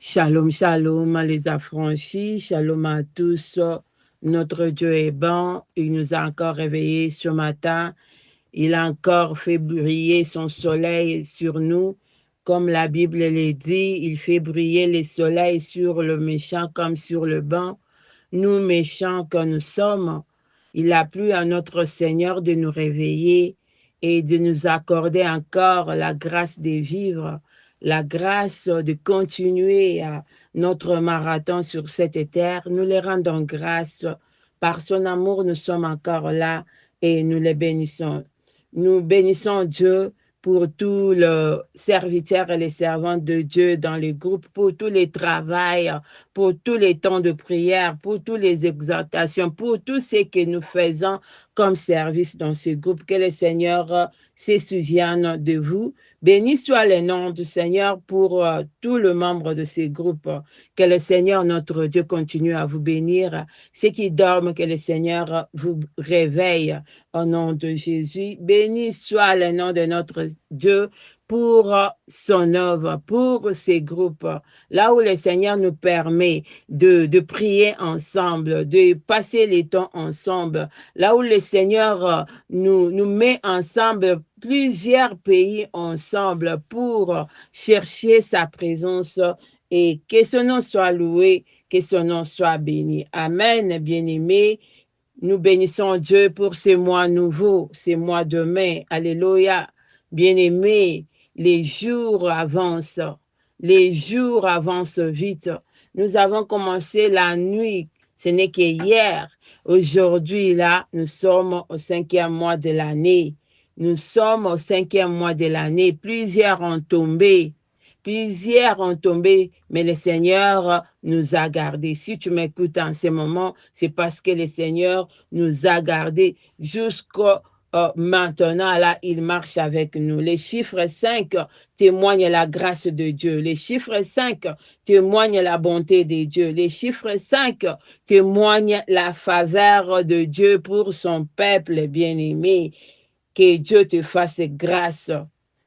Shalom, shalom les affranchis, shalom à tous. Notre Dieu est bon, il nous a encore réveillés ce matin. Il a encore fait briller son soleil sur nous. Comme la Bible le dit, il fait briller le soleil sur le méchant comme sur le bon. Nous, méchants que nous sommes, il a plu à notre Seigneur de nous réveiller et de nous accorder encore la grâce de vivre, la grâce de continuer notre marathon sur cette terre. Nous les rendons grâce. Par son amour, nous sommes encore là et nous les bénissons. Nous bénissons Dieu pour tous les serviteurs et les servantes de Dieu dans les groupes, pour tous les travails, pour tous les temps de prière, pour toutes les exhortations, pour tout ce que nous faisons comme service dans ce groupe. Que le Seigneur se souvienne de vous. Béni soit le nom du Seigneur pour tous les membres de ces groupes. Que le Seigneur, notre Dieu, continue à vous bénir. Ceux qui dorment, que le Seigneur vous réveille au nom de Jésus. Béni soit le nom de notre Dieu pour son œuvre, pour ces groupes, là où le Seigneur nous permet de prier ensemble, de passer les temps ensemble, là où le Seigneur nous met ensemble, plusieurs pays ensemble pour chercher sa présence et que son nom soit loué, que son nom soit béni. Amen, bien-aimés. Nous bénissons Dieu pour ce mois nouveau, ce mois de mai. Alléluia. Bien-aimés, les jours avancent. Les jours avancent vite. Nous avons commencé la nuit. Ce n'est que hier. Aujourd'hui, là, nous sommes au 5e mois de l'année. Nous sommes au 5e mois de l'année. Plusieurs ont tombé. Plusieurs ont tombé, mais le Seigneur nous a gardés. Si tu m'écoutes en ce moment, c'est parce que le Seigneur nous a gardés jusqu'au maintenant, là, il marche avec nous. Les chiffres 5 témoignent la grâce de Dieu. Les chiffres 5 témoignent la bonté de Dieu. Les chiffres 5 témoignent la faveur de Dieu pour son peuple bien-aimé. Que Dieu te fasse grâce.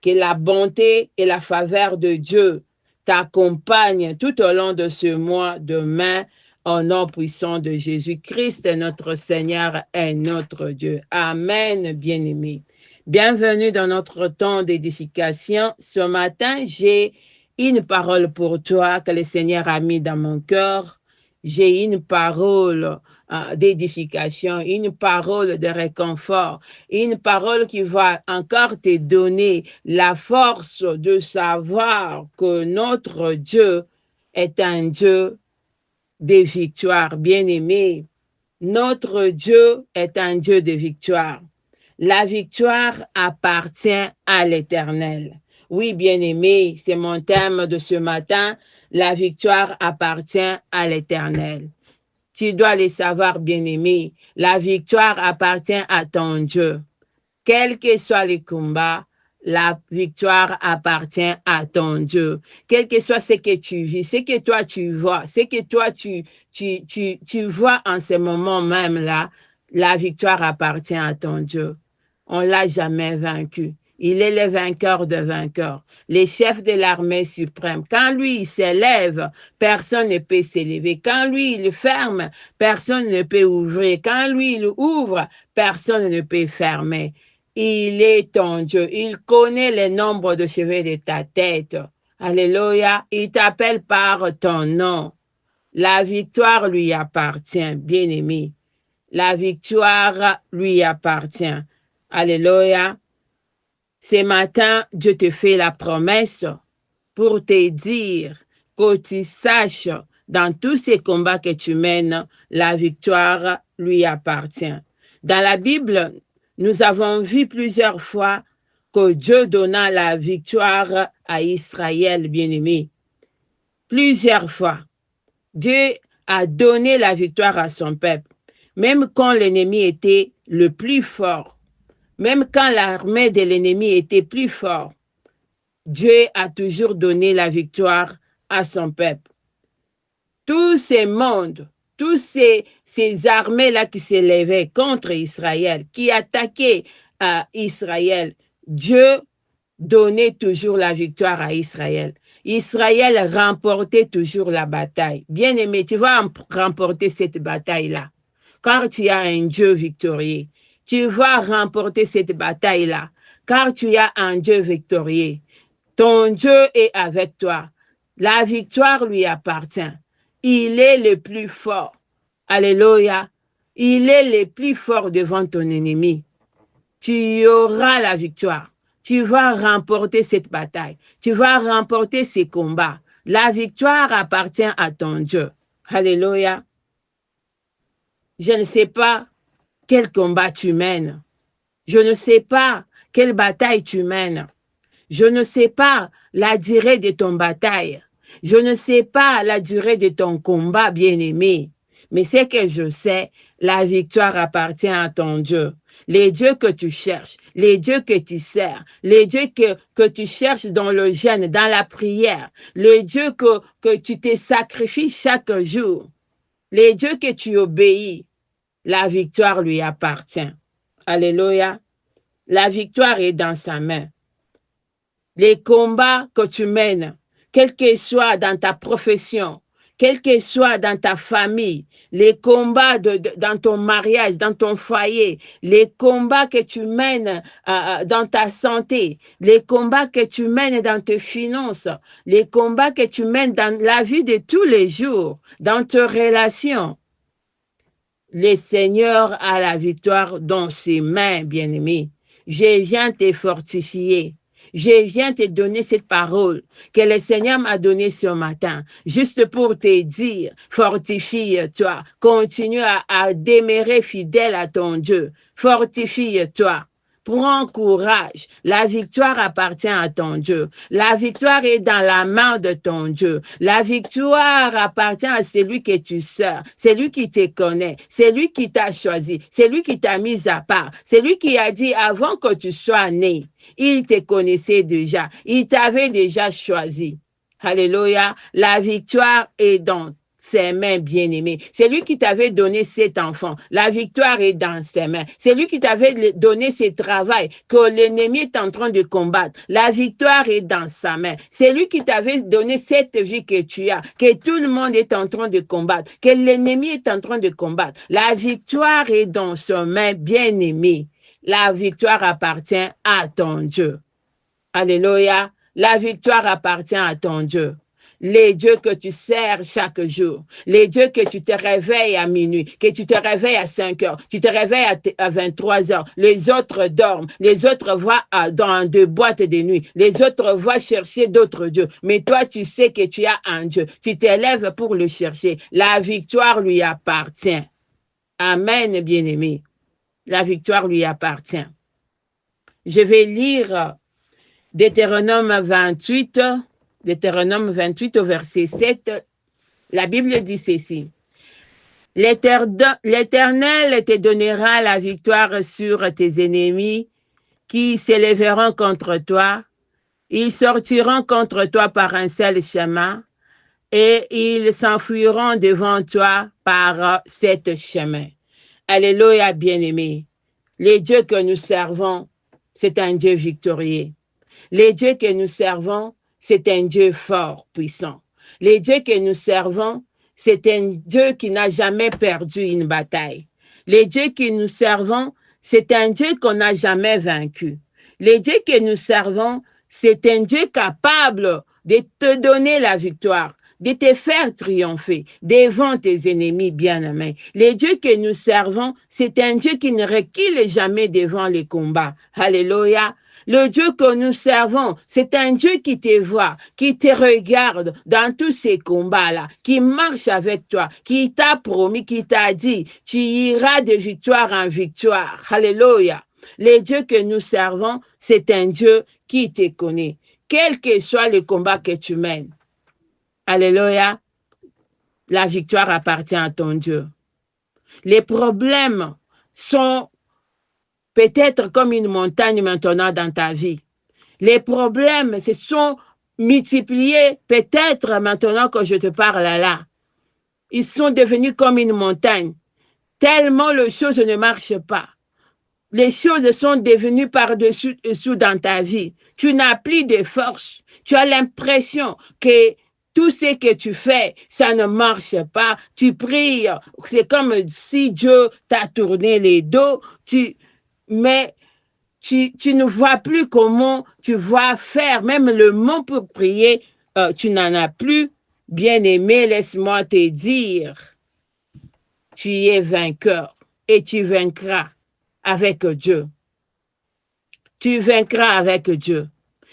Que la bonté et la faveur de Dieu t'accompagnent tout au long de ce mois de mai. Au nom puissant de Jésus-Christ, notre Seigneur et notre Dieu. Amen, bien-aimés. Bienvenue dans notre temps d'édification. Ce matin, j'ai une parole pour toi que le Seigneur a mis dans mon cœur. J'ai une parole d'édification, une parole de réconfort, une parole qui va encore te donner la force de savoir que notre Dieu est un Dieu des victoires, bien-aimés. Notre Dieu est un Dieu de victoire. La victoire appartient à l'Éternel. Oui, bien-aimés, c'est mon thème de ce matin. La victoire appartient à l'Éternel. Tu dois le savoir, bien-aimé. La victoire appartient à ton Dieu. Quel que soit le combat, la victoire appartient à ton Dieu. Quel que soit ce que tu vis, ce que toi tu vois, ce que toi tu vois en ce moment même là, la victoire appartient à ton Dieu. On l'a jamais vaincu. Il est le vainqueur de vainqueurs, le chef de l'armée suprême. Quand lui, il s'élève, personne ne peut s'élever. Quand lui, il ferme, personne ne peut ouvrir. Quand lui, il ouvre, personne ne peut fermer. Il est ton Dieu. Il connaît le nombre de cheveux de ta tête. Alléluia. Il t'appelle par ton nom. La victoire lui appartient, bien-aimé. La victoire lui appartient. Alléluia. Ce matin, Dieu te fait la promesse pour te dire que tu saches dans tous ces combats que tu mènes, la victoire lui appartient. Dans la Bible, nous avons vu plusieurs fois que Dieu donna la victoire à Israël, bien-aimé. Plusieurs fois, Dieu a donné la victoire à son peuple, même quand l'ennemi était le plus fort. Même quand l'armée de l'ennemi était plus forte, Dieu a toujours donné la victoire à son peuple. Tous ces mondes, tous ces armées-là qui s'élevaient contre Israël, qui attaquaient Israël, Dieu donnait toujours la victoire à Israël. Israël remportait toujours la bataille. Bien-aimé, tu vas remporter cette bataille-là. Car tu as un Dieu victorieux. Tu vas remporter cette bataille-là. Car tu as un Dieu victorieux. Ton Dieu est avec toi. La victoire lui appartient. Il est le plus fort. Alléluia. Il est le plus fort devant ton ennemi. Tu auras la victoire. Tu vas remporter cette bataille. Tu vas remporter ces combats. La victoire appartient à ton Dieu. Alléluia. Je ne sais pas quel combat tu mènes. Je ne sais pas quelle bataille tu mènes. Je ne sais pas la durée de ton bataille. Je ne sais pas la durée de ton combat, bien-aimé. Mais ce que je sais, la victoire appartient à ton Dieu. Les dieux que tu cherches, les dieux que tu sers, les dieux que tu cherches dans le jeûne, dans la prière, les dieux que tu te sacrifies chaque jour, les dieux que tu obéis, la victoire lui appartient. Alléluia. La victoire est dans sa main. Les combats que tu mènes, quel que soit dans ta profession, quel que soit dans ta famille, les combats dans ton mariage, dans ton foyer, les combats que tu mènes dans ta santé, les combats que tu mènes dans tes finances, les combats que tu mènes dans la vie de tous les jours, dans tes relations. Le Seigneur a la victoire dans ses mains, bien-aimés. Je viens te fortifier. Je viens te donner cette parole que le Seigneur m'a donnée ce matin, juste pour te dire, fortifie-toi, continue à demeurer fidèle à ton Dieu, fortifie-toi. Prends courage. La victoire appartient à ton Dieu. La victoire est dans la main de ton Dieu. La victoire appartient à celui que tu sers, celui qui te connaît, celui qui t'a choisi, celui qui t'a mis à part, celui qui a dit avant que tu sois né, il te connaissait déjà, il t'avait déjà choisi. Alléluia. La victoire est dans ses mains bien-aimées. C'est lui qui t'avait donné cet enfant. La victoire est dans ses mains. C'est lui qui t'avait donné ce travail que l'ennemi est en train de combattre. La victoire est dans sa main. C'est lui qui t'avait donné cette vie que tu as, que tout le monde est en train de combattre, que l'ennemi est en train de combattre. La victoire est dans ses mains bien-aimées. La victoire appartient à ton Dieu. Alléluia. La victoire appartient à ton Dieu. Les dieux que tu sers chaque jour, les dieux que tu te réveilles à minuit, que tu te réveilles à 5 heures, tu te réveilles à 23 heures, les autres dorment, les autres vont dans des boîtes de nuit, les autres vont chercher d'autres dieux. Mais toi, tu sais que tu as un Dieu, tu t'élèves pour le chercher. La victoire lui appartient. Amen, bien-aimé. La victoire lui appartient. Je vais lire Deutéronome 28 au verset 7, la Bible dit ceci. L'Éternel te donnera la victoire sur tes ennemis qui s'élèveront contre toi. Ils sortiront contre toi par un seul chemin et ils s'enfuiront devant toi par sept chemins. Alléluia, bien-aimé. Le Dieu que nous servons, c'est un Dieu victorieux. Le Dieu que nous servons, c'est un Dieu fort, puissant. Le Dieu que nous servons, c'est un Dieu qui n'a jamais perdu une bataille. Le Dieu que nous servons, c'est un Dieu qu'on n'a jamais vaincu. Le Dieu que nous servons, c'est un Dieu capable de te donner la victoire, de te faire triompher devant tes ennemis bien-aimés. Le Dieu que nous servons, c'est un Dieu qui ne recule jamais devant les combats. Alléluia. Le Dieu que nous servons, c'est un Dieu qui te voit, qui te regarde dans tous ces combats-là, qui marche avec toi, qui t'a promis, qui t'a dit, tu iras de victoire en victoire. Alléluia. Le Dieu que nous servons, c'est un Dieu qui te connaît, quel que soit le combat que tu mènes. Alléluia. La victoire appartient à ton Dieu. Les problèmes sont peut-être comme une montagne maintenant dans ta vie. Les problèmes se sont multipliés peut-être maintenant que je te parle là. Ils sont devenus comme une montagne. Tellement les choses ne marchent pas. les choses sont devenues par-dessus dessous dans ta vie. Tu n'as plus de force. Tu as l'impression que tout ce que tu fais, ça ne marche pas. Tu pries, c'est comme si Dieu t'a tourné les dos, mais tu ne vois plus comment tu vas faire. Même le mot pour prier, tu n'en as plus. Bien-aimé, laisse-moi te dire, tu es vainqueur et tu vaincras avec Dieu. Tu vaincras avec Dieu.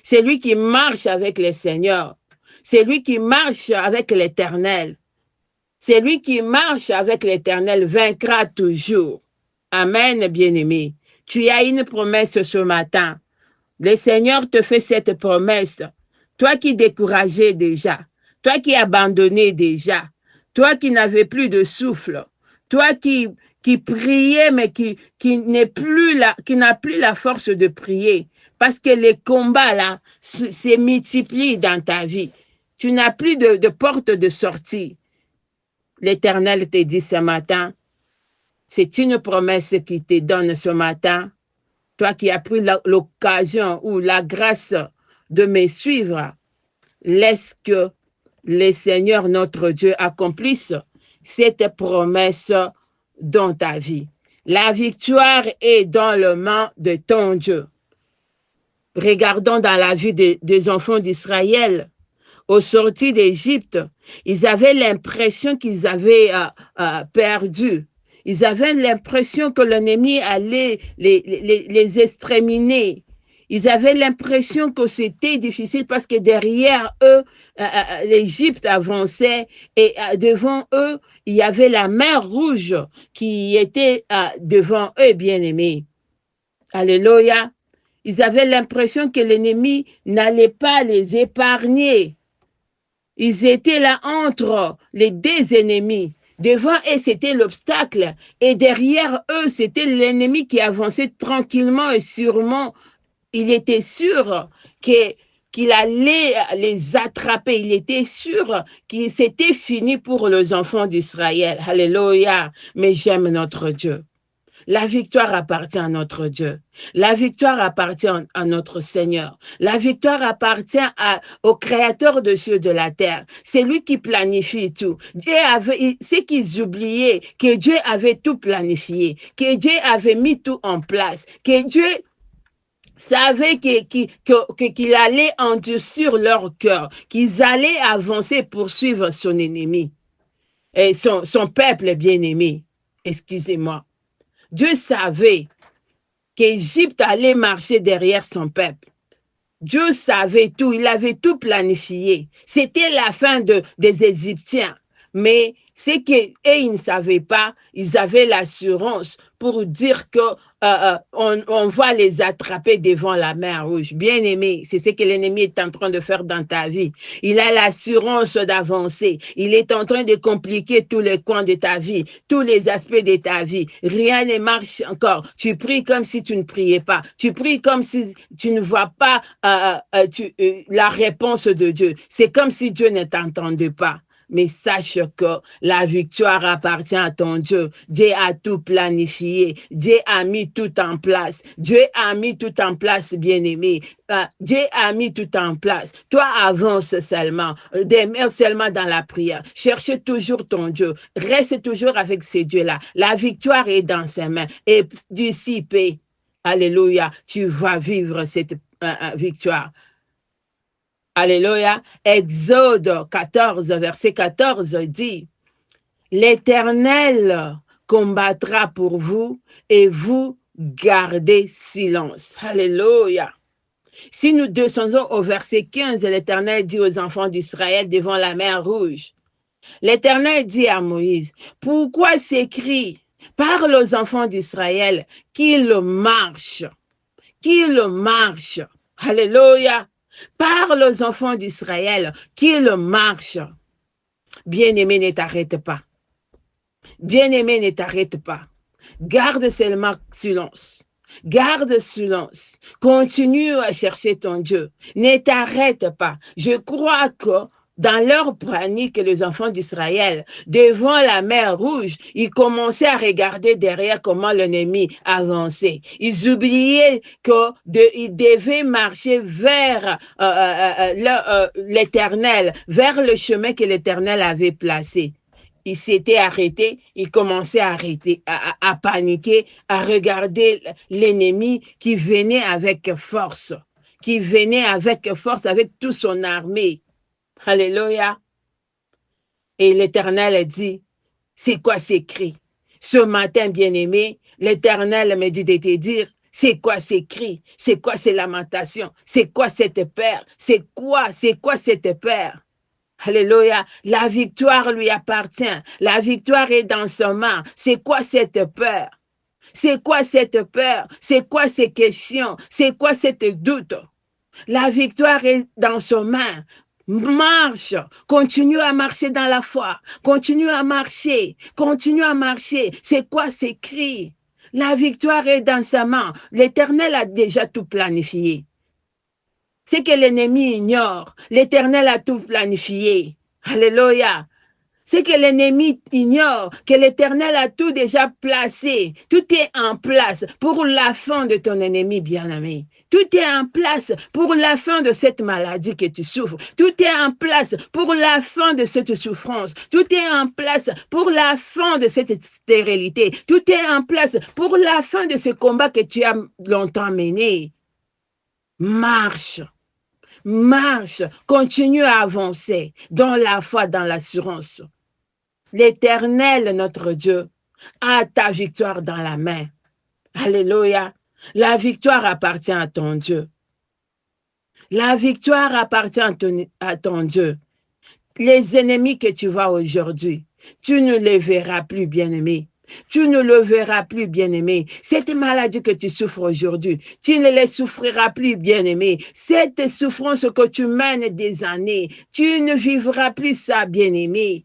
C'est lui qui marche avec le Seigneur. C'est lui qui marche avec l'Éternel. C'est lui qui marche avec l'Éternel vaincra toujours. Amen, bien-aimé. Tu as une promesse ce matin. Le Seigneur te fait cette promesse. Toi qui décourageais déjà, toi qui abandonnais déjà, toi qui n'avais plus de souffle, toi qui priait mais qui n'a plus la force de prier parce que les combats là se multiplient dans ta vie. Tu n'as plus de porte de sortie. L'Éternel te dit ce matin, c'est une promesse qu'il te donne ce matin. Toi qui as pris l'occasion ou la grâce de me suivre, laisse que le Seigneur notre Dieu accomplisse cette promesse dans ta vie. La victoire est dans le main de ton Dieu. Regardons dans la vie des enfants d'Israël. Au sorti d'Égypte, ils avaient l'impression qu'ils avaient perdu. Ils avaient l'impression que l'ennemi allait les exterminer. Ils avaient l'impression que c'était difficile parce que derrière eux, l'Égypte avançait et devant eux, il y avait la mer Rouge qui était devant eux, bien-aimés. Alléluia. Ils avaient l'impression que l'ennemi n'allait pas les épargner. Ils étaient là entre les deux ennemis. Devant eux, c'était l'obstacle. Et derrière eux, c'était l'ennemi qui avançait tranquillement et sûrement. Il était sûr qu'il allait les attraper. Il était sûr que c'était fini pour les enfants d'Israël. Alléluia. Mais j'aime notre Dieu. La victoire appartient à notre Dieu. La victoire appartient à notre Seigneur. La victoire appartient au Créateur de cieux et de la terre. C'est lui qui planifie tout. C'est qu'ils oubliaient que Dieu avait tout planifié, que Dieu avait mis tout en place, que Dieu savait qu'il allait endurcir leur cœur, qu'ils allaient avancer pour suivre son ennemi et son peuple bien-aimé. Excusez-moi. Dieu savait qu'Égypte allait marcher derrière son peuple. Dieu savait tout, il avait tout planifié. C'était la fin des Égyptiens. Mais c'est qu'ils ne savaient pas, ils avaient l'assurance pour dire que on va les attraper devant la mer Rouge. Bien aimé, c'est ce que l'ennemi est en train de faire dans ta vie. Il a l'assurance d'avancer. Il est en train de compliquer tous les coins de ta vie, tous les aspects de ta vie. Rien ne marche encore. Tu pries comme si tu ne priais pas. Tu pries comme si tu ne vois pas la réponse de Dieu. C'est comme si Dieu ne t'entendait pas. Mais sache que la victoire appartient à ton Dieu. Dieu a tout planifié. Dieu a mis tout en place. Dieu a mis tout en place, bien-aimé. Dieu a mis tout en place. Toi, avance seulement. Demeure seulement dans la prière. Cherche toujours ton Dieu. Reste toujours avec ces dieux-là. La victoire est dans ses mains. Et d'ici, paix. Alléluia. Tu vas vivre cette victoire. Alléluia. Exode 14, verset 14 dit, l'Éternel combattra pour vous et vous gardez silence. Alléluia. Si nous descendons au verset 15, l'Éternel dit aux enfants d'Israël devant la mer Rouge, l'Éternel dit à Moïse, pourquoi s'écrie, parle aux enfants d'Israël qu'ils marchent, qu'ils marchent. Alléluia. Parle aux enfants d'Israël qu'ils marchent. Bien-aimé, ne t'arrête pas. Bien-aimé, ne t'arrête pas. Garde seulement silence. Garde silence. Continue à chercher ton Dieu. Ne t'arrête pas. Je crois que dans leur panique, les enfants d'Israël, devant la mer Rouge, ils commençaient à regarder derrière comment l'ennemi avançait. Ils oubliaient qu'ils devaient marcher vers l'Éternel, vers le chemin que l'Éternel avait placé. Ils s'étaient arrêtés, ils commençaient à paniquer, à regarder l'ennemi qui venait avec force, avec toute son armée. Alléluia. Et l'Éternel dit, c'est quoi ces cris? Ce matin, bien-aimé, l'Éternel me dit de te dire, c'est quoi ces cris? C'est quoi ces lamentations? C'est quoi cette peur? C'est quoi cette peur? Alléluia. La victoire lui appartient. La victoire est dans sa main. C'est quoi cette peur? C'est quoi cette peur? C'est quoi ces questions? C'est quoi cette doute? La victoire est dans sa main. Marche, continue à marcher dans la foi, continue à marcher. C'est quoi ces cris? La victoire est dans sa main. L'Éternel a déjà tout planifié. C'est que l'ennemi ignore. L'Éternel a tout planifié. Alléluia. C'est que l'ennemi ignore que l'Éternel a tout déjà placé. Tout est en place pour la fin de ton ennemi bien-aimé. Tout est en place pour la fin de cette maladie que tu souffres. Tout est en place pour la fin de cette souffrance. Tout est en place pour la fin de cette stérilité. Tout est en place pour la fin de ce combat que tu as longtemps mené. Marche. Marche, continue à avancer dans la foi, dans l'assurance. L'Éternel, notre Dieu, a ta victoire dans la main. Alléluia. La victoire appartient à ton Dieu. La victoire appartient à ton Dieu. Les ennemis que tu vois aujourd'hui, tu ne les verras plus, bien-aimés. Tu ne le verras plus, bien-aimé. Cette maladie que tu souffres aujourd'hui, tu ne les souffriras plus, bien-aimé. Cette souffrance que tu mènes des années, tu ne vivras plus ça, bien-aimé.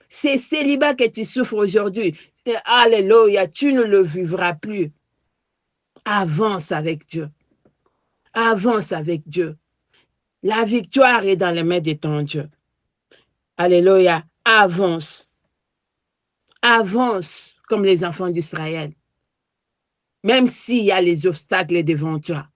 C'est célibat que tu souffres aujourd'hui. Alléluia, tu ne le vivras plus. Avance avec Dieu. Avance avec Dieu. La victoire est dans les mains de ton Dieu. Alléluia, avance. Avance comme les enfants d'Israël. Même s'il y a les obstacles devant toi.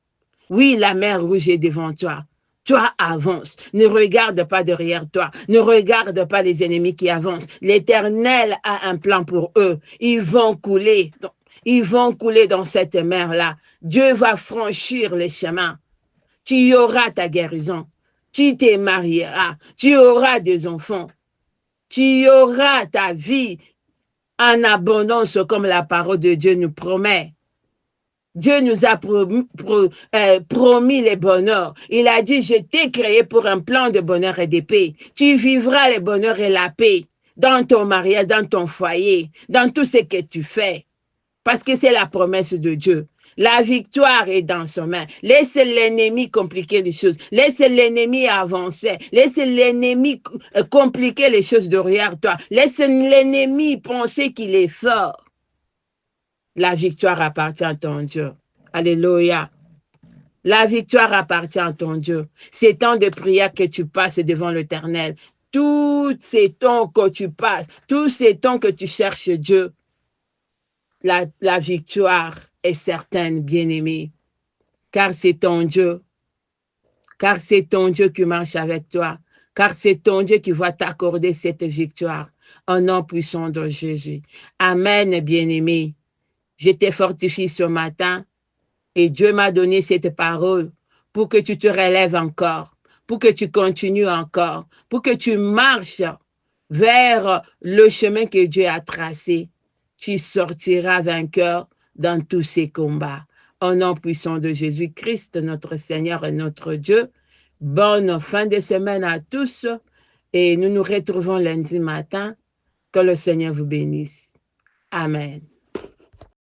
Oui, la mer Rouge est devant toi. Toi, avance. Ne regarde pas derrière toi. Ne regarde pas les ennemis qui avancent. L'Éternel a un plan pour eux. Ils vont couler. Ils vont couler dans cette mer-là. Dieu va franchir les chemins. Tu auras ta guérison. Tu te marieras. Tu auras des enfants. Tu auras ta vie en abondance comme la parole de Dieu nous promet. Dieu nous a promis le bonheur. Il a dit, je t'ai créé pour un plan de bonheur et de paix. Tu vivras le bonheur et la paix dans ton mariage, dans ton foyer, dans tout ce que tu fais. Parce que c'est la promesse de Dieu. La victoire est dans son main. Laisse l'ennemi compliquer les choses. Laisse l'ennemi avancer. Laisse l'ennemi compliquer les choses derrière toi. Laisse l'ennemi penser qu'il est fort. La victoire appartient à ton Dieu. Alléluia. La victoire appartient à ton Dieu. C'est temps de prière que tu passes devant l'Éternel. Tous ces temps que tu passes, tous ces temps que tu cherches Dieu, la victoire est certaine, bien-aimé. Car c'est ton Dieu. Car c'est ton Dieu qui marche avec toi. Car c'est ton Dieu qui va t'accorder cette victoire. Au nom puissant de Jésus. Amen, bien-aimé. Je te fortifie ce matin et Dieu m'a donné cette parole pour que tu te relèves encore, pour que tu continues encore, pour que tu marches vers le chemin que Dieu a tracé. Tu sortiras vainqueur dans tous ces combats. Au nom puissant de Jésus-Christ, notre Seigneur et notre Dieu, bonne fin de semaine à tous et nous nous retrouvons lundi matin. Que le Seigneur vous bénisse. Amen.